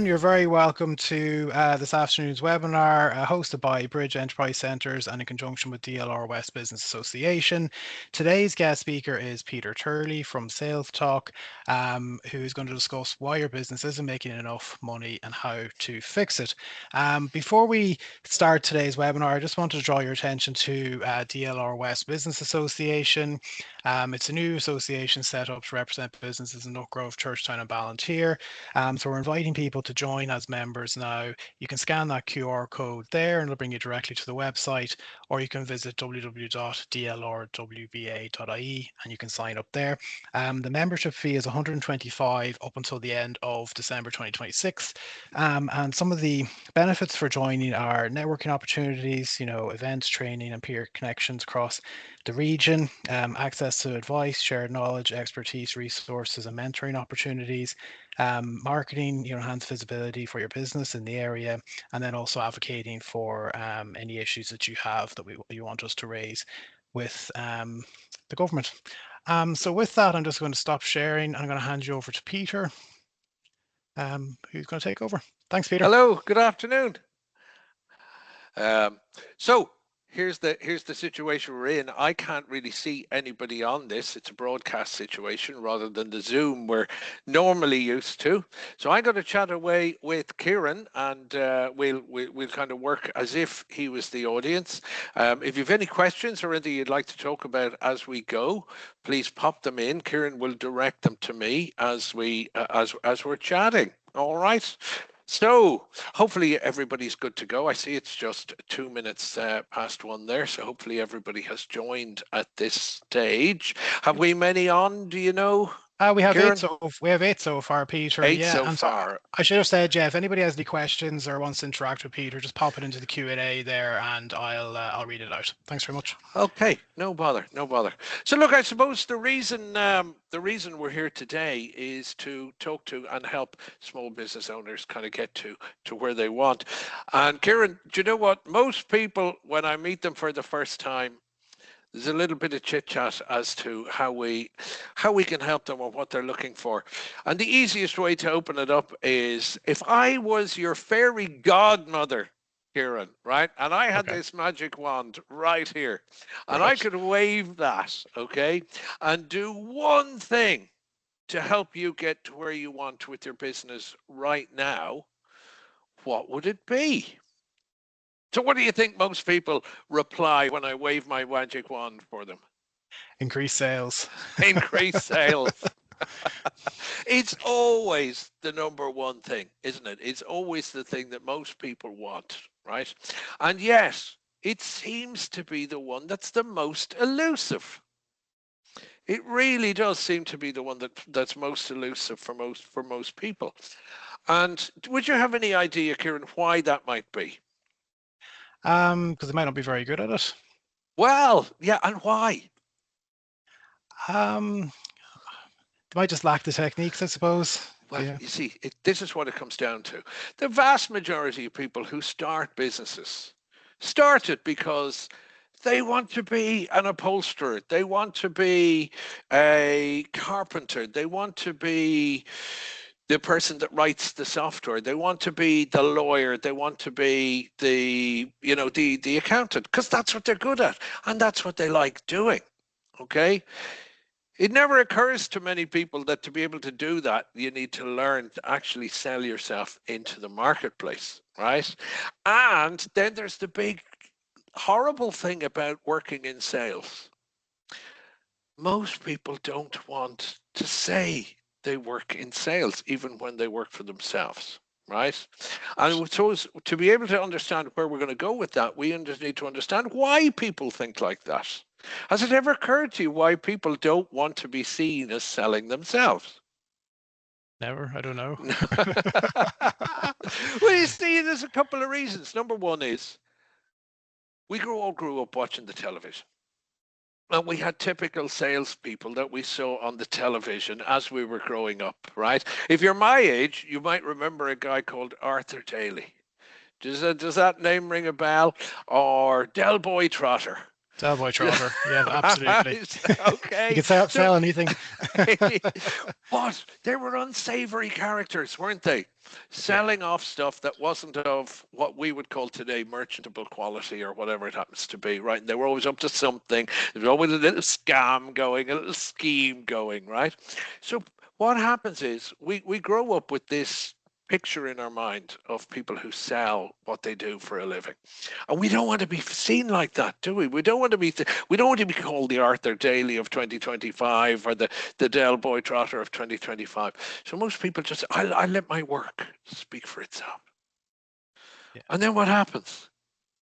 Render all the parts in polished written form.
You're very welcome to this afternoon's webinar hosted by Bridge Enterprise Centres and in conjunction with DLR West Business Association. Today's guest speaker is Peter Turley from SalesTalk, who's going to discuss why your business isn't making enough money and how to fix it. Before we start today's webinar, I just wanted to draw your attention to DLR West Business Association. It's a new association set up to represent businesses in Nutgrove, Churchtown and Ballantyre. So we're inviting people to join as members now. You can scan that QR code there and it'll bring you directly to the website, or you can visit www.dlrwba.ie and you can sign up there. The membership fee is 125 up until the end of December 2026. And some of the benefits for joining are networking opportunities, events, training and peer connections across the region, access to advice, shared knowledge, expertise, resources and mentoring opportunities, marketing, enhanced visibility for your business in the area, and then also advocating for any issues that you have that you want us to raise with the government. So with that, I'm just going to stop sharing. I'm going to hand you over to Peter, who's going to take over. Thanks, Peter. Hello, good afternoon. So here's the situation we're in. I can't really see anybody on this. It's a broadcast situation rather than the Zoom we're normally used to. So I'm going to chat away with Kieran, and we'll kind of work as if he was the audience. If you've any questions or anything you'd like to talk about as we go, please pop them in. Kieran will direct them to me as we're chatting. All right. So hopefully everybody's good to go. I see it's just 2 minutes past 1 there. So hopefully everybody has joined at this stage. Have we many on? Do you know? We have Kieran? we have 8 so far, Peter. 8 yeah, so and far. So I should have said, yeah, if anybody has any questions or wants to interact with Peter, just pop it into the Q&A there, and I'll read it out. Thanks very much. Okay, no bother, no bother. So look, I suppose the reason we're here today is to talk to and help small business owners kind of get to where they want. And Kieran, do you know what? Most people, when I meet them for the first time, there's a little bit of chit chat as to how we can help them or what they're looking for. And the easiest way to open it up is, if I was your fairy godmother, Kieran, right? And I had this magic wand right here, and I could wave that, okay, and do one thing to help you get to where you want with your business right now, what would it be? So what do you think most people reply when I wave my magic wand for them? Increase sales. Increase sales. It's always the number one thing, isn't it? It's always the thing that most people want, right? And yes, it seems to be the one that's the most elusive. It really does seem to be the one that's most elusive for most people. And would you have any idea, Kieran, why that might be? Because they might not be very good at it. Well, yeah, and why? They might just lack the techniques, I suppose. Well, you see, this is what it comes down to. The vast majority of people who start businesses start it because they want to be an upholsterer. They want to be a carpenter. They want to be the person that writes the software. They want to be the lawyer. They want to be the accountant, because that's what they're good at and that's what they like doing. Okay. It never occurs to many people that to be able to do that, you need to learn to actually sell yourself into the marketplace, right? And then there's the big horrible thing about working in sales. Most people don't want to say they work in sales, even when they work for themselves, right? And so to be able to understand where we're going to go with that, we need to understand why people think like that. Has it ever occurred to you why people don't want to be seen as selling themselves? Never, I don't know. Well, you see, there's a couple of reasons. Number one is we all grew up watching the television. And we had typical salespeople that we saw on the television as we were growing up, right? If you're my age, you might remember a guy called Arthur Daly. Does that name ring a bell? Or Del Boy Trotter. Tell boy Trotter. Yeah, absolutely. Right, You okay. can sell, So, sell anything. but they were unsavory characters, weren't they? Yeah, Selling off stuff that wasn't of what we would call today merchantable quality or whatever it happens to be, right? And they were always up to something. There was always a little scam going, a little scheme going, right? So what happens is we grow up with this picture in our mind of people who sell what they do for a living, and we don't want to be seen like that, do we? We don't want to be we don't want to be called the Arthur Daly of 2025 or the Del Boy Trotter of 2025. So most people just I let my work speak for itself. yeah. And then what happens?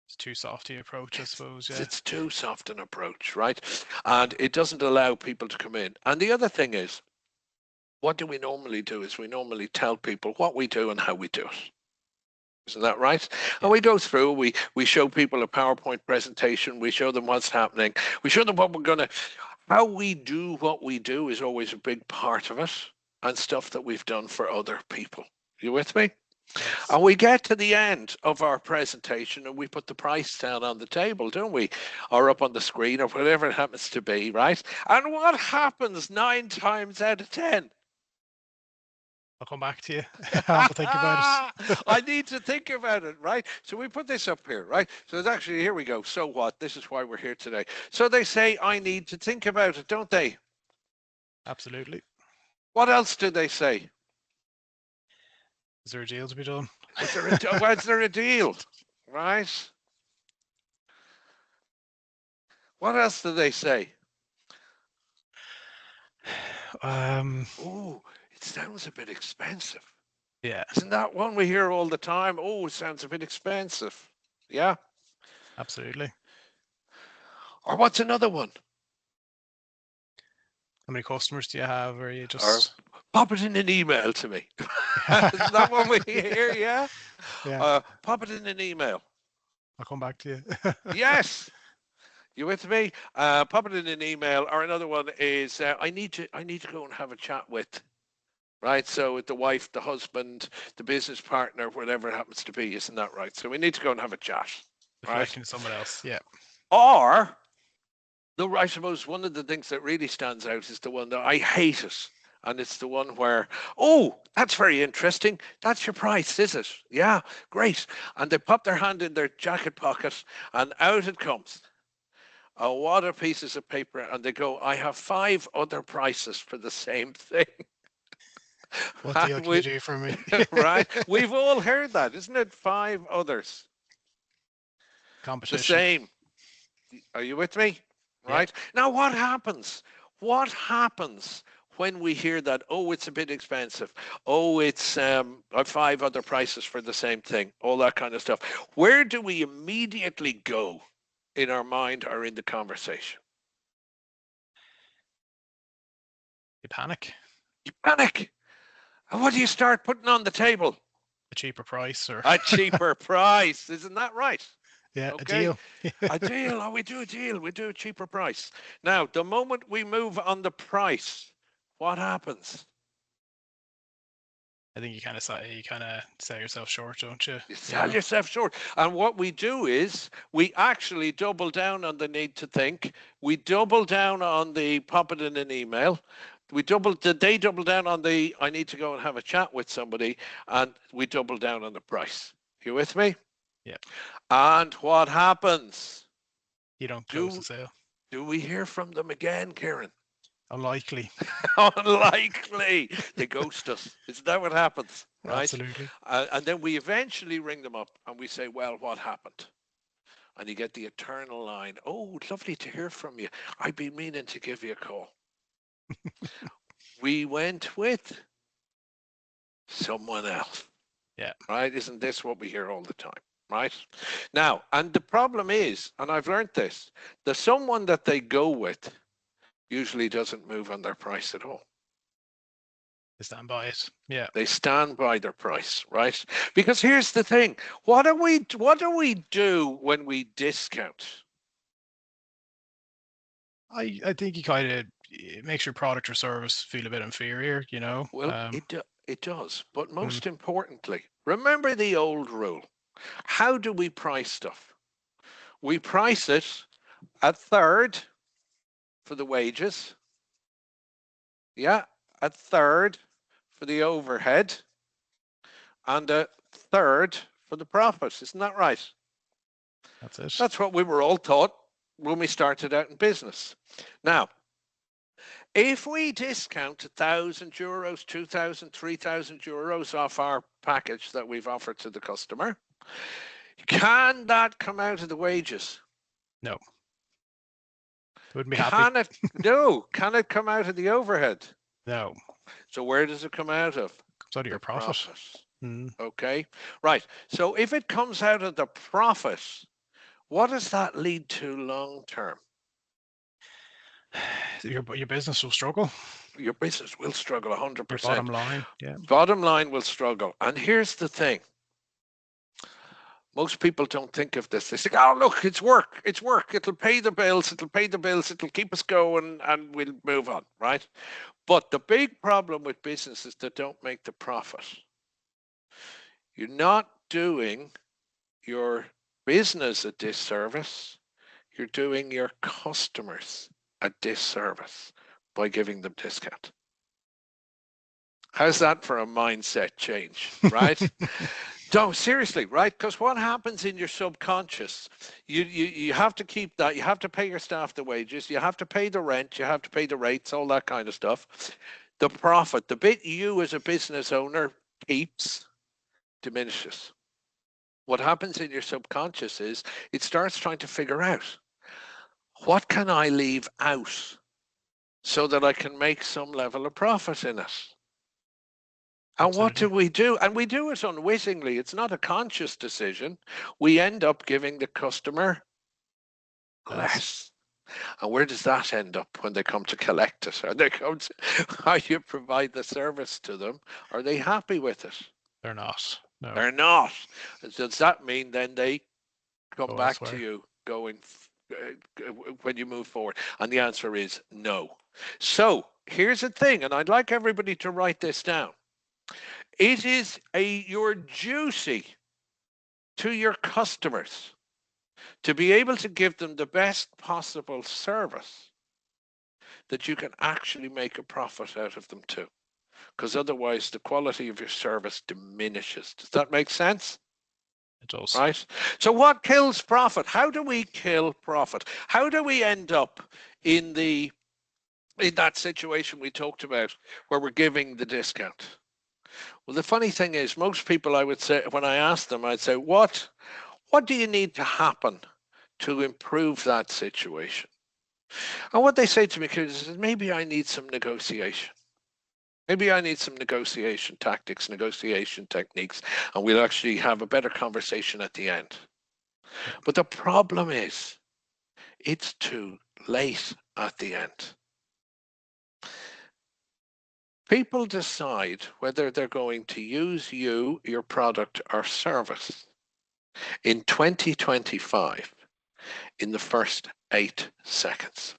It's too softy approach, I suppose. Yeah, It's too soft an approach, right? And it doesn't allow people to come in. And the other thing is, what do we normally do is we normally tell people what we do and how we do it. Isn't that right? yeah. And we go through, we show people a PowerPoint presentation, we show them what's happening, we show them what we're going to, how we do what we do is always a big part of it, and stuff that we've done for other people. You with me? Yes. And we get to the end of our presentation and we put the price down on the table, don't we? Or up on the screen or whatever it happens to be, right? And what happens 9 times out of 10? I'll come back to you. I'll have to think about it. I need to think about it, right? So we put this up here, right? So it's actually, here we go. So what? This is why we're here today. So they say, I need to think about it, don't they? Absolutely. What else do they say? Is there a deal to be done? Is there a deal? Right? What else do they say? Oh, it sounds a bit expensive. Yeah, Isn't that one we hear all the time? Oh, it sounds a bit expensive. Yeah. absolutely. Or what's another one? How many customers do you have? Or you Or just pop it in an email to me. Isn't that one we hear? Yeah. yeah, Pop it in an email. I'll come back to you. Yes. You with me? Pop it in an email. Or another one is I need to go and have a chat with. Right. So with the wife, the husband, the business partner, whatever it happens to be, isn't that right? So we need to go and have a chat. Right. Reflecting to someone else. Yeah. Or I suppose one of the things that really stands out is the one that I hate it. And it's the one where, oh, that's very interesting. That's your price, is it? Yeah, great. And they pop their hand in their jacket pocket and out it comes. A wad of pieces of paper and they go, I have 5 other prices for the same thing. What deal can you do for me? Right? We've all heard that, isn't it? 5 others. Competition. The same. Are you with me? Right? Yeah. Now, what happens? What happens when we hear that, oh, it's a bit expensive. Oh, it's 5 other prices for the same thing. All that kind of stuff. Where do we immediately go in our mind or in the conversation? You panic. You panic. And what do you start putting on the table? A cheaper price or a cheaper price. Isn't that right? Yeah, okay. a deal. A deal. Oh, we do a deal. We do a cheaper price. Now, the moment we move on the price, what happens? I think you kind of sell yourself short, don't you? You sell yourself short. And what we do is we actually double down on the need to think. We double down on the pop it in an email. They double down on the I need to go and have a chat with somebody, and we double down on the price. You with me? Yeah. And what happens? You don't close the sale. Do we hear from them again, Kieran? Unlikely. Unlikely. They ghost us. Isn't that what happens? Right? Absolutely. And then we eventually ring them up and we say, well, what happened? And you get the eternal line, oh, lovely to hear from you. I've been meaning to give you a call. We went with someone else. Yeah. Right? Isn't this what we hear all the time? Right? Now, and the problem is, and I've learned this, the someone that they go with usually doesn't move on their price at all. They stand by it. Yeah. They stand by their price, right? Because here's the thing. What do we do when we discount? I think you kind of, it makes your product or service feel a bit inferior, you know? Well, it does. But most importantly, remember the old rule. How do we price stuff? We price it a third for the wages. Yeah, a third for the overhead, and a third for the profits. Isn't that right? That's it. That's what we were all taught when we started out in business. Now, if we discount €1,000, 2,000, 3,000 euros off our package that we've offered to the customer, can that come out of the wages? No. They wouldn't be happy. No. Can it come out of the overhead? No. So where does it come out of? Comes out of your profit. Okay, right. So if it comes out of the profit, what does that lead to long term? Your business will struggle. Your business will struggle 100%. Your bottom line, yeah. Bottom line will struggle. And here's the thing. Most people don't think of this. They think, oh, look, it's work. It's work. It'll pay the bills. It'll pay the bills. It'll keep us going and we'll move on, right? But the big problem with businesses that don't make the profit, you're not doing your business a disservice. You're doing your customers a disservice by giving them discount. How's that for a mindset change, right? No, seriously, right? Because what happens in your subconscious, you have to keep that. You have to pay your staff the wages. You have to pay the rent. You have to pay the rates, all that kind of stuff. The profit, the bit you as a business owner keeps, diminishes. What happens in your subconscious is it starts trying to figure out, what can I leave out so that I can make some level of profit in it? And Absolutely. what do we do? And we do it unwittingly. It's not a conscious decision. We end up giving the customer less. And where does that end up when they come to collect it? Or they come to, how you provide the service to them? Are they happy with it? They're not. No. They're not. Does that mean then they come Go back elsewhere. to you going when you move forward? And the answer is no. So here's the thing, and I'd like everybody to write this down. It is your duty to your customers to be able to give them the best possible service that you can actually make a profit out of them too. Because otherwise the quality of your service diminishes. Does that make sense? It does. Right? So what kills profit? How do we kill profit? How do we end up in that situation we talked about where we're giving the discount? Well, the funny thing is, most people, I would say, when I ask them, I'd say, what do you need to happen to improve that situation? And what they say to me is, maybe I need some negotiation. Maybe I need some negotiation tactics, negotiation techniques, and we'll actually have a better conversation at the end. But the problem is, it's too late at the end. People decide whether they're going to use you, your product, or service in 2025 in the first 8 seconds.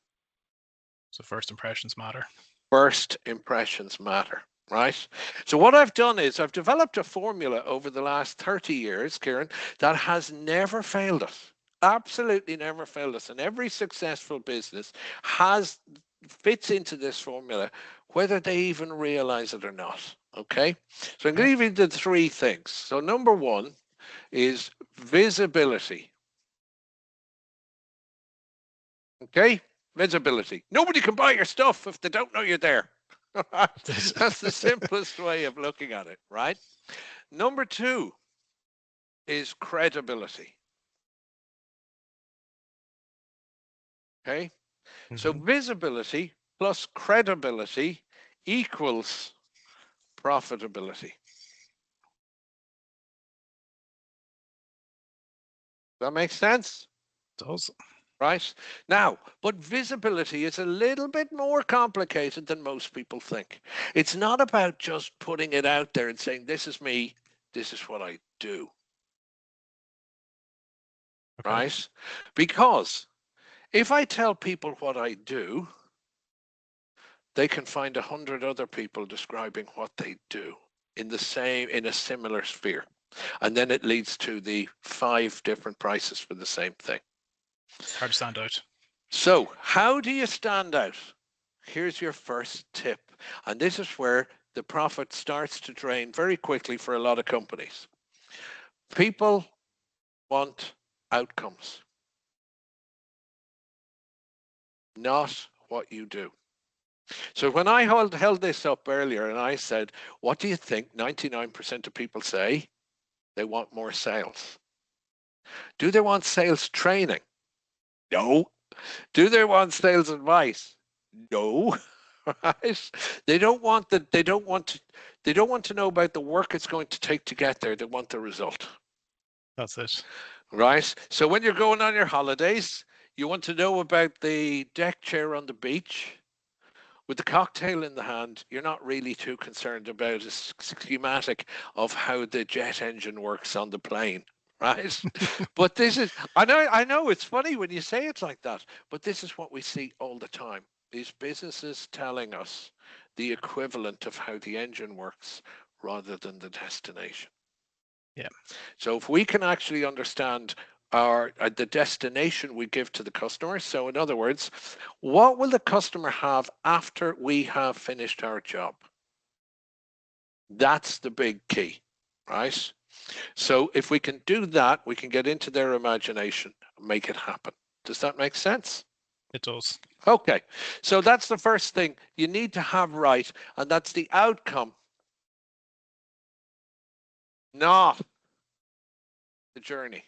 So first impressions matter. First impressions matter, right? So what I've done is I've developed a formula over the last 30 years, Kieran, that has never failed us. Absolutely never failed us. And every successful business fits into this formula, whether they even realize it or not. Okay, so I'm going to give you the 3 things. So number 1 is visibility. Okay, visibility. Nobody can buy your stuff if they don't know you're there. That's the simplest way of looking at it, right? Number 2 is credibility. Okay, so visibility plus credibility equals profitability. That makes sense? It does. Right? Now, but visibility is a little bit more complicated than most people think. It's not about just putting it out there and saying, this is me, this is what I do. Okay. Right? Because if I tell people what I do, they can find 100 other people describing what they do in a similar sphere. And then it leads to the 5 different prices for the same thing. It's hard to stand out. So how do you stand out? Here's your first tip. And this is where the profit starts to drain very quickly for a lot of companies. People want outcomes, not what you do. So when I held this up earlier and I said, what do you think 99% of people say? They want more sales. Do they want sales training? No. Do they want sales advice? No. Right? They don't want they don't want to know about the work it's going to take to get there. They want the result. That's it. Right? So when you're going on your holidays, you want to know about the deck chair on the beach with the cocktail in the hand. You're not really too concerned about a schematic of how the jet engine works on the plane. Right? But this is, I know it's funny when you say it like that, but this is what we see all the time. These businesses telling us the equivalent of how the engine works rather than the destination. Yeah. So if we can actually understand the destination we give to the customer, so in other words, what will the customer have after we have finished our job? That's the big key, right? So if we can do that, we can get into their imagination and make it happen. Does that make sense? It does. Okay, so that's the first thing you need to have right, and that's the outcome, not the journey,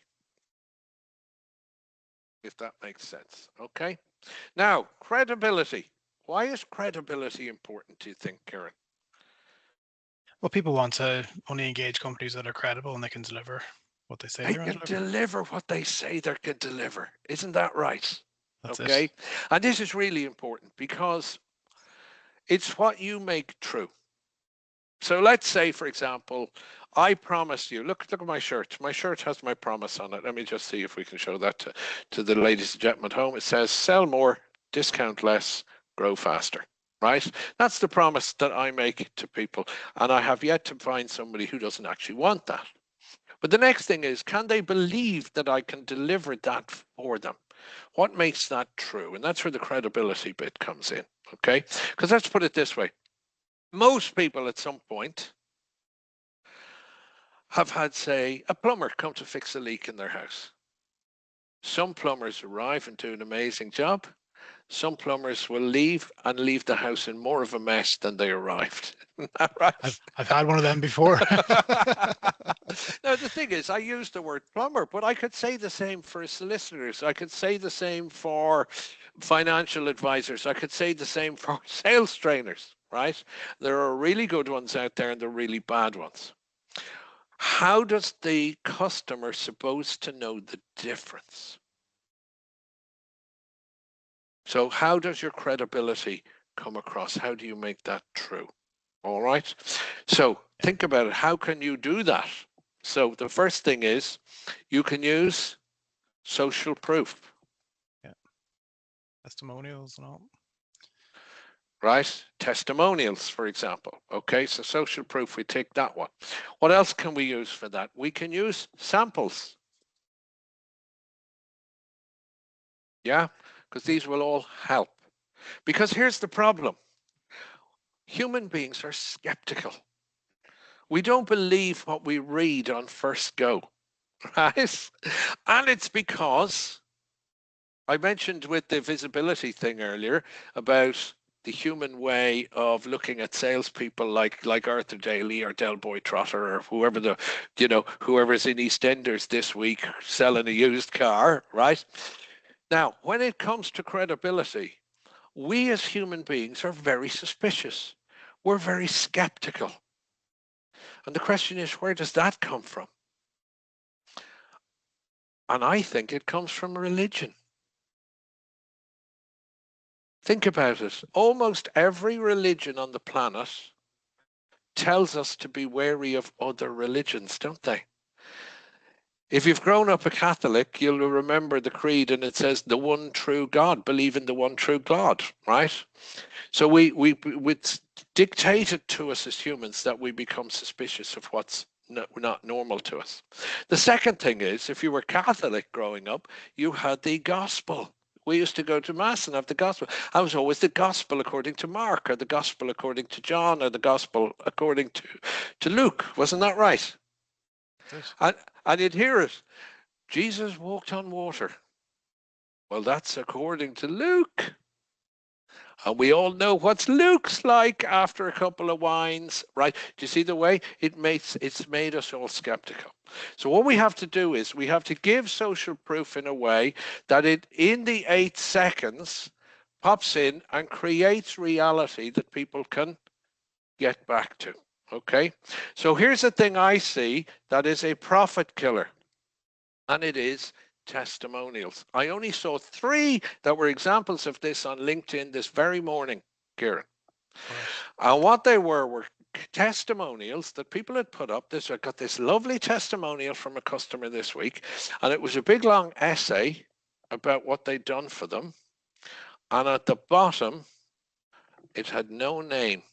if that makes sense. Okay, now credibility. Why is credibility important, do you think, Kieran? Well, people want to only engage companies that are credible and they can deliver what they say They they're going to can deliver. deliver what they say they can deliver. Isn't that right? That's Okay, it. and this is really important because it's what you make true. So let's say, for example, I promise you, look at my shirt. My shirt has my promise on it. Let me just see if we can show that to the ladies and gentlemen at home. It says, sell more, discount less, grow faster. Right? That's the promise that I make to people. And I have yet to find somebody who doesn't actually want that. But the next thing is, can they believe that I can deliver that for them? What makes that true? And that's where the credibility bit comes in. Okay? Because let's put it this way. Most people at some point have had, say, a plumber come to fix a leak in their house. Some plumbers arrive and do an amazing job. Some plumbers will leave and leave the house in more of a mess than they arrived. Isn't that right? I've had one of them before. Now, the thing is, I use the word plumber, but I could say the same for solicitors. I could say the same for financial advisors. I could say the same for sales trainers, right? There are really good ones out there and there are really bad ones. How does the customer supposed to know the difference? So how does your credibility come across? How do you make that true? All right. So think about it. How can you do that? So the first thing is you can use social proof. Yeah. Testimonials and all. Right? Testimonials, for example. Okay, so social proof, we take that one. What else can we use for that? We can use samples. Yeah, because these will all help. Because here's the problem. Human beings are skeptical. We don't believe what we read on first go, right? And it's because I mentioned with the visibility thing earlier about the human way of looking at salespeople like Arthur Daly or Del Boy Trotter or whoever whoever's in EastEnders this week selling a used car, right? Now, when it comes to credibility, we as human beings are very suspicious. We're very skeptical. And the question is, where does that come from? And I think it comes from religion. Think about it. Almost every religion on the planet tells us to be wary of other religions, don't they? If you've grown up a Catholic, you'll remember the creed and it says the one true God, believe in the one true God, right? So it's dictated to us as humans that we become suspicious of what's not normal to us. The second thing is, if you were Catholic growing up, you had the gospel, We used to go to Mass and have the gospel. I was always the gospel according to Mark, or the gospel according to John, or the gospel according to Luke. Wasn't that right? That's it. And you'd hear it. Jesus walked on water. Well, that's according to Luke. And we all know what Luke's like after a couple of wines, right? Do you see the way it's made us all skeptical? So what we have to do is we have to give social proof in a way that it, in the 8 seconds, pops in and creates reality that people can get back to. Okay? So here's the thing I see that is a profit killer, and it is testimonials. I only saw 3 that were examples of this on LinkedIn this very morning, Kieran. Right. And what they were testimonials that people had put up. I got this lovely testimonial from a customer this week, and it was a big long essay about what they'd done for them. And at the bottom, it had no name.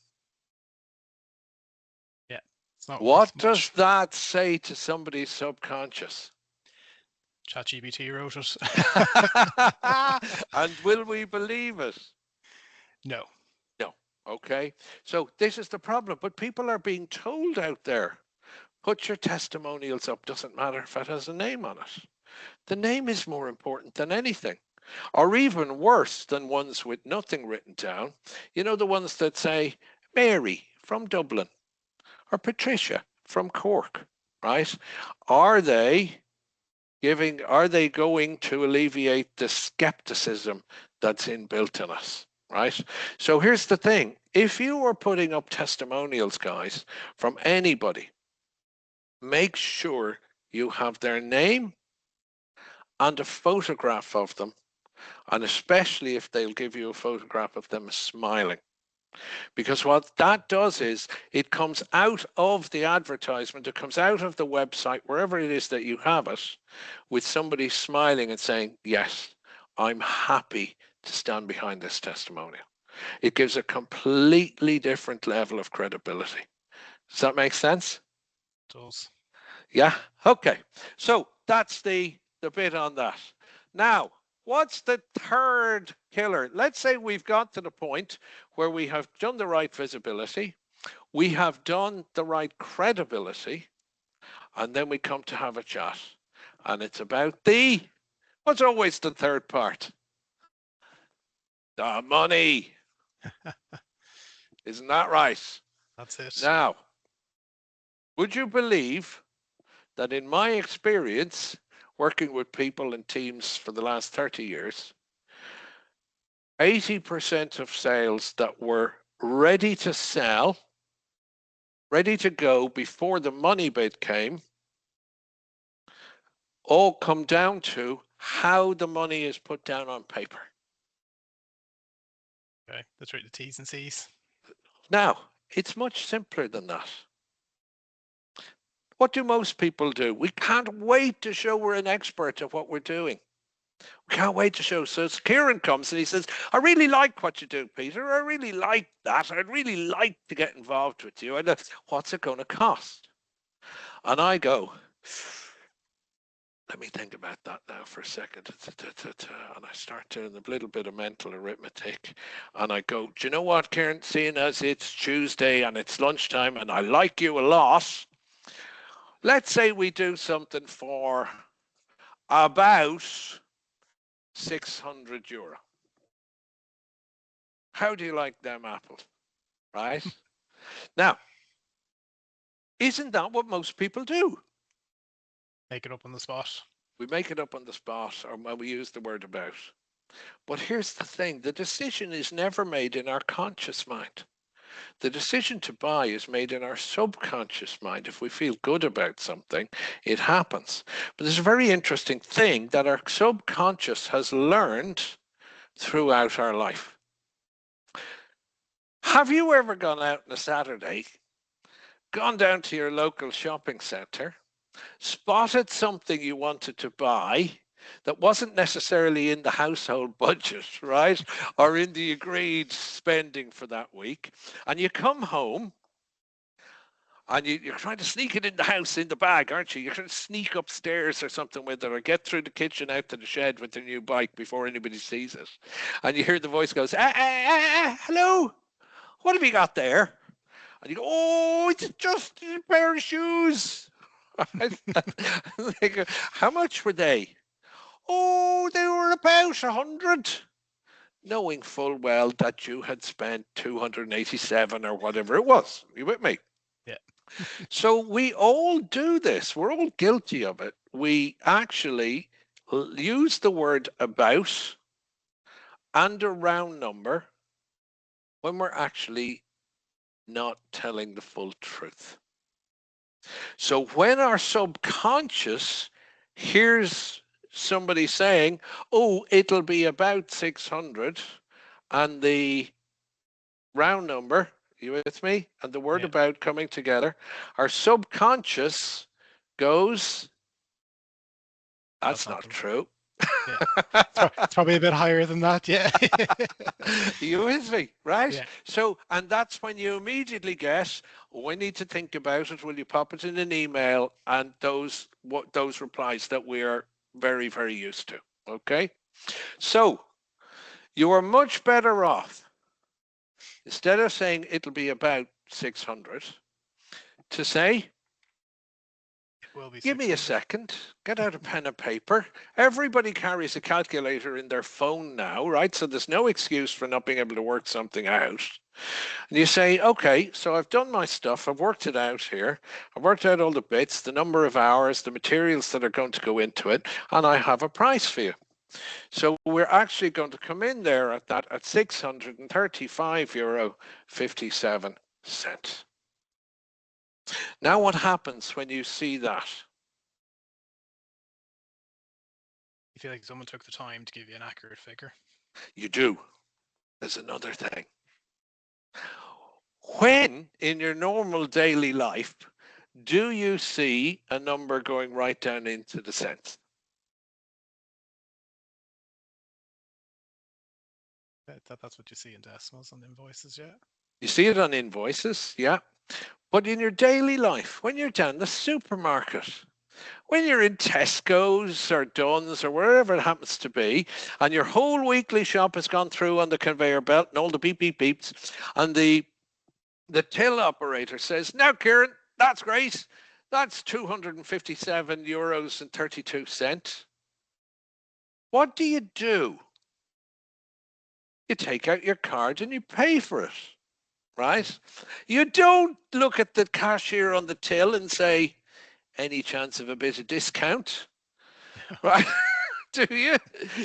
Yeah. It's not What worth does much. that say to somebody's subconscious? ChatGPT wrote it. And will we believe it? No. No. Okay. So this is the problem. But people are being told out there, put your testimonials up. Doesn't matter if it has a name on it. The name is more important than anything. Or even worse than ones with nothing written down. You know, the ones that say Mary from Dublin or Patricia from Cork, right? Are they going to alleviate the skepticism that's inbuilt in us, right? So here's the thing. If you are putting up testimonials, guys, from anybody, make sure you have their name and a photograph of them, and especially if they'll give you a photograph of them smiling. Because what that does is it comes out of the advertisement, it comes out of the website, wherever it is that you have it, with somebody smiling and saying, yes, I'm happy to stand behind this testimonial. It gives a completely different level of credibility. Does that make sense? It does. Yeah. Okay. So that's the bit on that. Now, what's the third killer? Let's say we've got to the point where we have done the right visibility, we have done the right credibility, and then we come to have a chat. And it's about what's always the third part? The money. Isn't that right? That's it. Now, would you believe that in my experience, working with people and teams for the last 30 years, 80% of sales that were ready to sell, ready to go before the money bit came, all come down to how the money is put down on paper. Okay. That's right. The T's and C's. Now, it's much simpler than that. What do most people do? We can't wait to show we're an expert at what we're doing. We can't wait to show. So Kieran comes and he says, I really like what you do, Peter. I really like that. I'd really like to get involved with you. And what's it going to cost? And I go, let me think about that now for a second. And I start doing a little bit of mental arithmetic. And I go, do you know what, Kieran? Seeing as it's Tuesday and it's lunchtime and I like you a lot, let's say we do something for about €600. How do you like them apples? Right? Now, isn't that what most people do? Make it up on the spot. We make it up on the spot, or we use the word about. But here's the thing. The decision is never made in our conscious mind. The decision to buy is made in our subconscious mind. If we feel good about something, it happens. But there's a very interesting thing that our subconscious has learned throughout our life. Have you ever gone out on a Saturday, gone down to your local shopping centre, spotted something you wanted to buy that wasn't necessarily in the household budget, right? Or in the agreed spending for that week, and you come home And you're trying to sneak it in the house in the bag, aren't you? You're trying to sneak upstairs or something with it, or get through the kitchen out to the shed with the new bike before anybody sees it. And you hear the voice goes, hello, what have you got there? And you go, oh, it's just a pair of shoes. They go, how much were they? Oh, they were about 100. Knowing full well that you had spent 287 or whatever it was. Are you with me? Yeah. So we all do this. We're all guilty of it. We actually use the word about and a round number when we're actually not telling the full truth. So when our subconscious hears somebody saying, oh, it'll be about 600, and the round number, you with me? And the word Yeah. about coming together, our subconscious goes, that's not true. Yeah. It's probably a bit higher than that. Yeah. You with me, right? Yeah. So, and that's when you immediately get, oh, I need to think about it. Will you pop it in an email? And those replies that we are very, very used to. Okay. So you are much better off, instead of saying it'll be about 600, to say, It will be give me a 600. second, get out a pen and paper. Everybody carries a calculator in their phone now, right? So there's no excuse for not being able to work something out. And you say, okay, so I've done my stuff. I've worked it out here. I've worked out all the bits, the number of hours, the materials that are going to go into it, and I have a price for you. So we're actually going to come in there at that at €635.57. Now what happens when you see that? You feel like someone took the time to give you an accurate figure. You do. There's another thing. When in your normal daily life do you see a number going right down into the cents? That's what you see in decimals and invoices, yeah. You see it on invoices, yeah. But in your daily life, when you're down the supermarket, when you're in Tesco's or Dunn's or wherever it happens to be, and your whole weekly shop has gone through on the conveyor belt and all the beep, beep, beeps, and the till operator says, now, Kieran, that's great. That's €257.32. What do you do? You take out your card and you pay for it, right? You don't look at the cashier on the till and say, any chance of a bit of discount, right? Do you?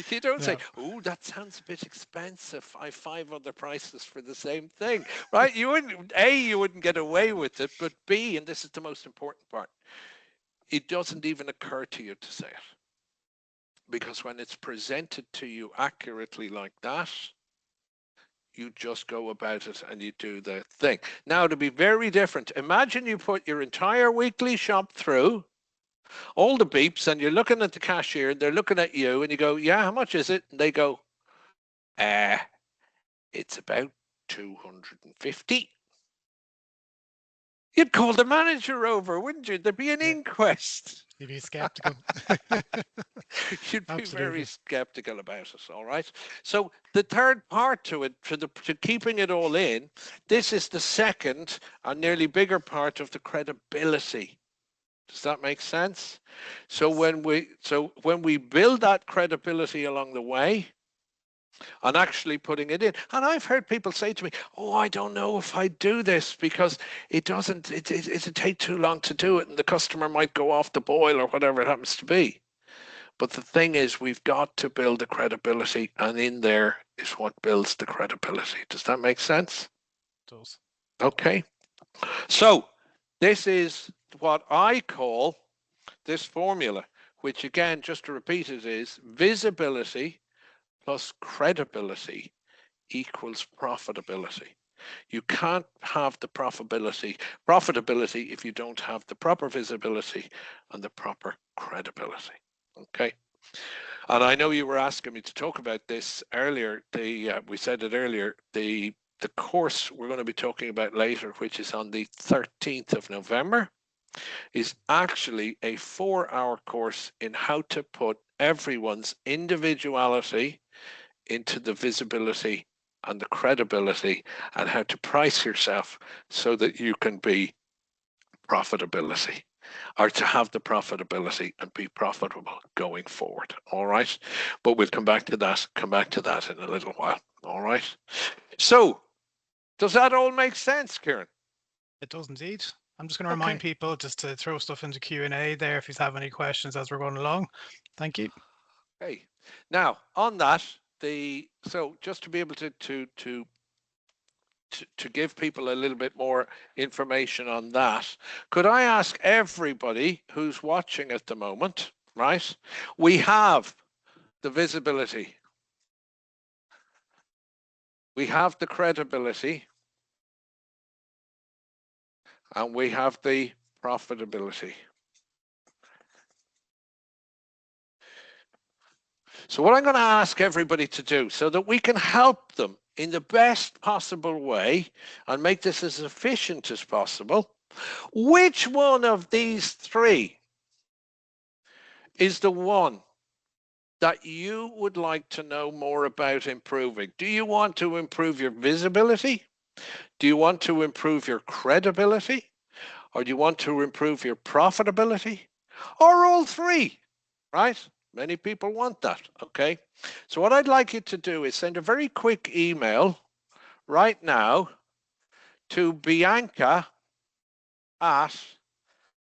You don't say, oh, that sounds a bit expensive. I have 5 other prices for the same thing, right? You wouldn't, A, you wouldn't get away with it, but B, and this is the most important part, it doesn't even occur to you to say it. Because when it's presented to you accurately like that, you just go about it and you do the thing. Now, to be very different, imagine you put your entire weekly shop through, all the beeps, and you're looking at the cashier, and they're looking at you, and you go, yeah, how much is it? And they go, it's about 250. You'd call the manager over, wouldn't you? There'd be an inquest. You'd be skeptical. You'd be Absolutely. very skeptical about it, all right? So the third part to it, to keeping it all in, this is the second and nearly bigger part of the credibility. Does that make sense? So when we build that credibility along the way, and actually putting it in. And I've heard people say to me, oh, I don't know if I do this because it'll take too long to do it and the customer might go off the boil or whatever it happens to be. But the thing is, we've got to build the credibility, and in there is what builds the credibility. Does that make sense? It does. Okay. So this is what I call this formula, which again, just to repeat it, is visibility plus credibility equals profitability. You can't have the profitability if you don't have the proper visibility and the proper credibility. Okay. And I know you were asking me to talk about this earlier. We said it earlier. The the course we're going to be talking about later, which is on the 13th of November, is actually a 4-hour course in how to put everyone's individuality into the visibility and the credibility, and how to price yourself so that you can be profitability, or to have the profitability and be profitable going forward. All right. But we'll come back to that in a little while. All right. So does that all make sense, Kieran? It does indeed. I'm just going to remind people just to throw stuff into Q&A there if you have any questions as we're going along. Thank you. Okay. Now on that, so just to be able to give people a little bit more information on that, could I ask everybody who's watching at the moment, right? We have the visibility, we have the credibility, and we have the profitability. So what I'm going to ask everybody to do, so that we can help them in the best possible way and make this as efficient as possible, which one of these three is the one that you would like to know more about improving? Do you want to improve your visibility? Do you want to improve your credibility? Or do you want to improve your profitability? Or all three, right? Many people want that, okay? So what I'd like you to do is send a very quick email right now to Bianca at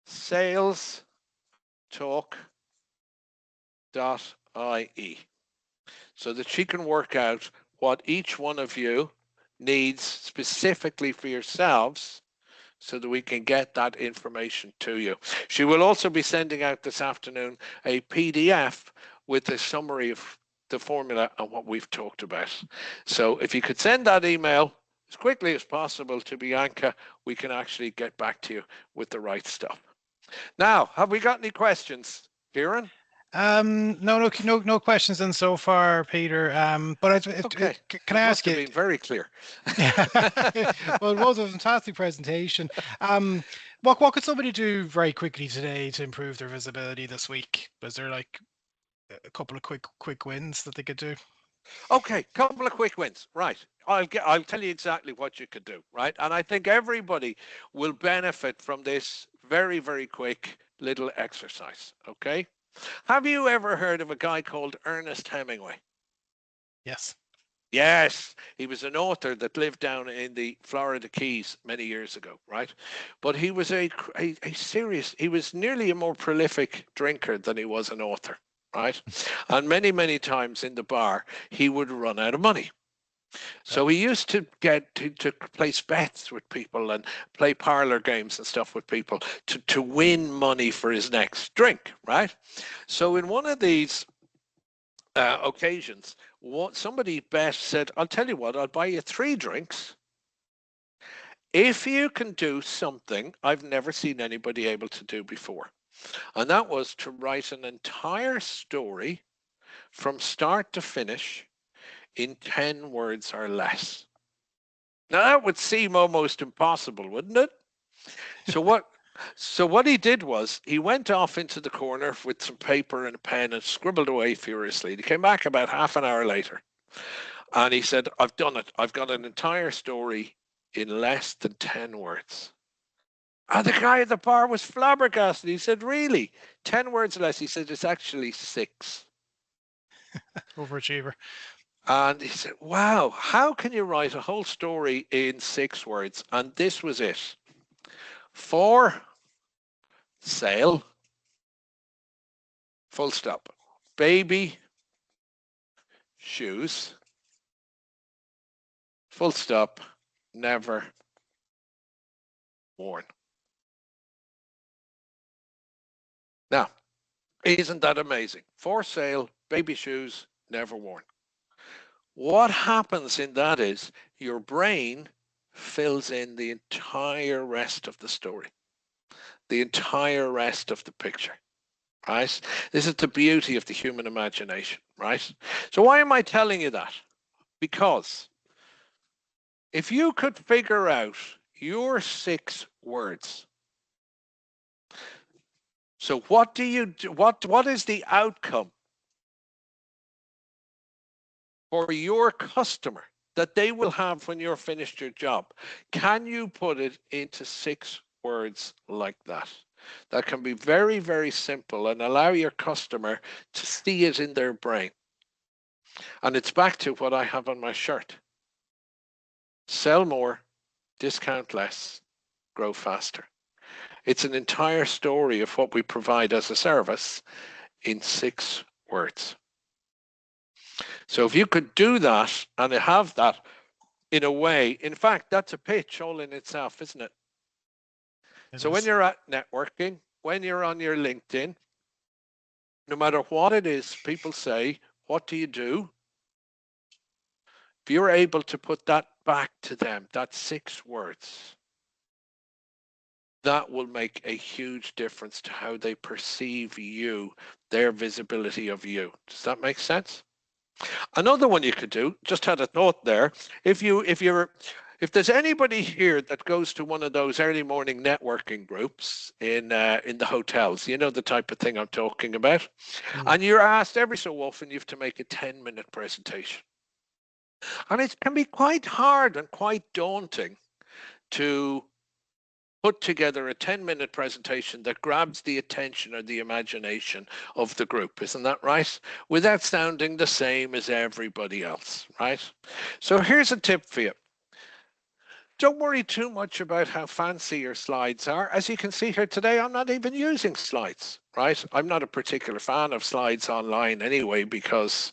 salestalk.ie, so that she can work out what each one of you needs specifically for yourselves, so that we can get that information to you. She will also be sending out this afternoon a PDF with a summary of the formula and what we've talked about. So if you could send that email as quickly as possible to Bianca, we can actually get back to you with the right stuff. Now, have we got any questions, Kieran? No questions in so far, Peter. But Okay. Can I ask you? Must have been very clear. Well, it was a fantastic presentation. What could somebody do very quickly today to improve their visibility this week? Was there like a couple of quick wins that they could do? Okay, couple of quick wins. Right. I'll tell you exactly what you could do, right? And I think everybody will benefit from this very, very quick little exercise. Okay. Have you ever heard of a guy called Ernest Hemingway? Yes. Yes, he was an author that lived down in the Florida Keys many years ago, right? But he was he was nearly a more prolific drinker than he was an author, right? And many times in the bar, he would run out of money. So he used to get to place bets with people and play parlor games and stuff with people to win money for his next drink, right? So in one of these occasions, somebody best said, I'll tell you what, I'll buy you 3 drinks if you can do something I've never seen anybody able to do before. And that was to write an entire story from start to finish in 10 words or less. Now that would seem almost impossible, wouldn't it? So what he did was he went off into the corner with some paper and a pen and scribbled away furiously. He came back about half an hour later and he said, I've done it. I've got an entire story in less than 10 words. And the guy at the bar was flabbergasted. He said, really? 10 words less? He said, it's actually 6. Overachiever. And he said, wow, how can you write a whole story in 6 words? And this was it. For sale, full stop. Baby shoes, full stop, never worn. Now, isn't that amazing? For sale, baby shoes, never worn. What happens in that is your brain fills in the entire rest of the story, the entire rest of the picture, right? This is the beauty of the human imagination, right? So why am I telling you that? Because If you could figure out your 6 words, so what do you do? What is the outcome for your customer that they will have when you're finished your job? Can you put it into 6 words like that? That can be very, very simple and allow your customer to see it in their brain. And it's back to what I have on my shirt. Sell more, discount less, grow faster. It's an entire story of what we provide as a service in 6 words. So if you could do that and have that in a way, in fact, that's a pitch all in itself, isn't it? So when you're at networking, when you're on your LinkedIn, no matter what it is, people say, what do you do? If you're able to put that back to them, that 6 words, that will make a huge difference to how they perceive you, their visibility of you. Does that make sense? Another one you could do, just had a thought there, if there's anybody here that goes to one of those early morning networking groups in the hotels, you know the type of thing I'm talking about, and you're asked every so often you have to make a 10-minute presentation. And it can be quite hard and quite daunting to put together a 10-minute presentation that grabs the attention or the imagination of the group, isn't that right? Without sounding the same as everybody else, right? So here's a tip for you. Don't worry too much about how fancy your slides are. As you can see here today, I'm not even using slides, right? I'm not a particular fan of slides online anyway, because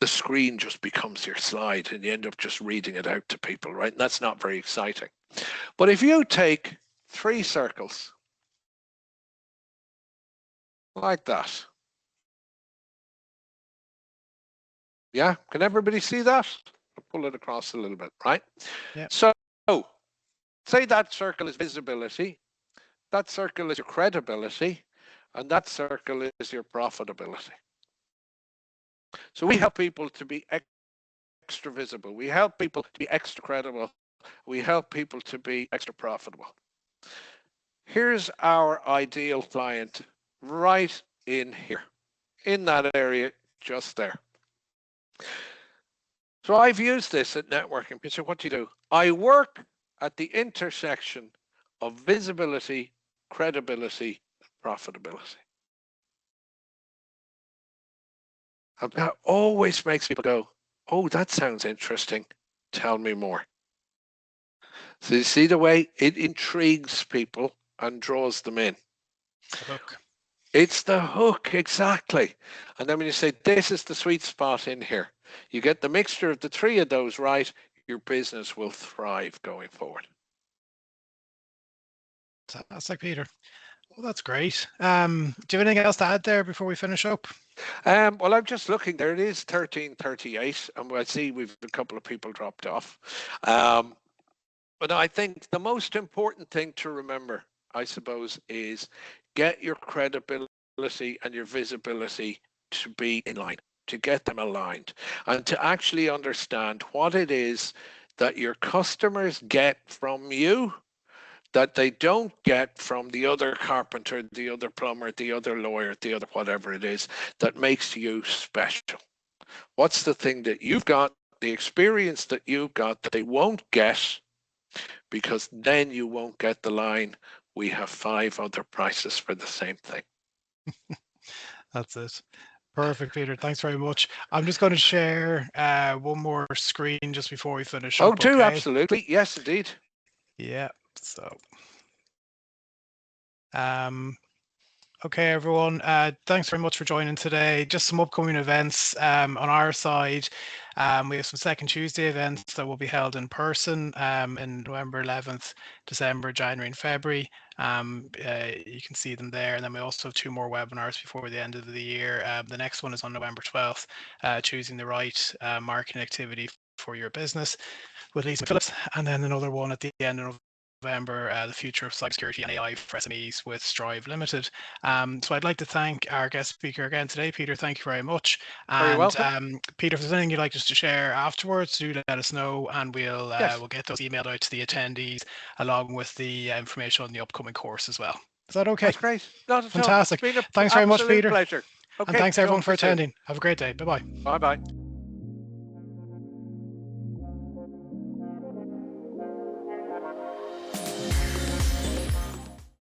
the screen just becomes your slide and you end up just reading it out to people, right? And that's not very exciting. But if you take 3 circles like that, yeah, can everybody see that? I'll pull it across a little bit, right? Yeah. So say that circle is visibility, that circle is your credibility, and that circle is your profitability. So we help people to be extra visible. We help people to be extra credible. We help people to be extra profitable. Here's our ideal client right in here, in that area, just there. So I've used this at networking. So what do you do? I work at the intersection of visibility, credibility, and profitability. And that always makes people go, oh, that sounds interesting. Tell me more. So you see the way it intrigues people and draws them in. The hook. It's the hook, exactly. And then when you say, this is the sweet spot in here, you get the mixture of the 3 of those right, your business will thrive going forward. Fantastic, Peter. Well, that's great. Do you have anything else to add there before we finish up? Well, I'm just looking there. It is 13:38, and I see we've a couple of people dropped off. But I think the most important thing to remember, I suppose, is get your credibility and your visibility to be in line, to get them aligned, and to actually understand what it is that your customers get from you that they don't get from the other carpenter, the other plumber, the other lawyer, the other whatever it is that makes you special. What's the thing that you've got, the experience that you've got that they won't get, because then you won't get the line, we have 5 other prices for the same thing. That's it. Perfect, Peter. Thanks very much. I'm just going to share one more screen just before we finish up. Do, okay? absolutely. Yes, indeed. Yeah. So, okay, everyone. Thanks very much for joining today. Just some upcoming events on our side. We have some Second Tuesday events that will be held in person in November 11th, December, January, and February. You can see them there. And then we also have 2 more webinars before the end of the year. The next one is on November 12th, choosing the right marketing activity for your business with Lisa Phillips. And then another one at the end of November, the future of cybersecurity and AI for SMEs with Strive Limited. So I'd like to thank our guest speaker again today, Peter. Thank you very much. Very And welcome. Peter, if there's anything you'd like us to share afterwards, do let us know, and Yes, we'll get those emailed out to the attendees along with the information on the upcoming course as well. Is that okay? that's great. Not at all. It's Fantastic. been an Thanks very much, absolute Peter. pleasure. And Okay, thanks everyone talk to for you soon. attending. Have a great day. Bye bye. Bye bye.